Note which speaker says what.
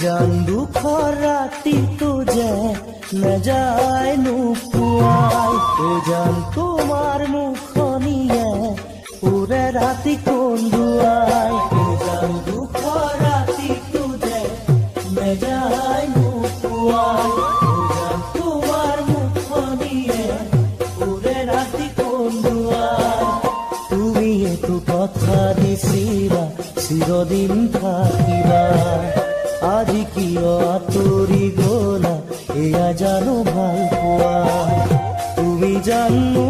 Speaker 1: জান দুখৰ ৰাতি তোজে নেযায় নোপোৱাই জান তোমাৰ মুখনিয়ে উৰে ৰাতি কন্দুৱাই জান দুখৰ ৰাতি তোজে নেযায় নোপোৱাই জান তোমাৰ মুখনিয়ে উৰে ৰাতি কন্দুৱাই তুমি এইটো কথা দিছিলা চিৰদিন থাকিবা আজি কিয় আঁতৰি গলা এয়া জানো ভাল পোৱা তুমি জানো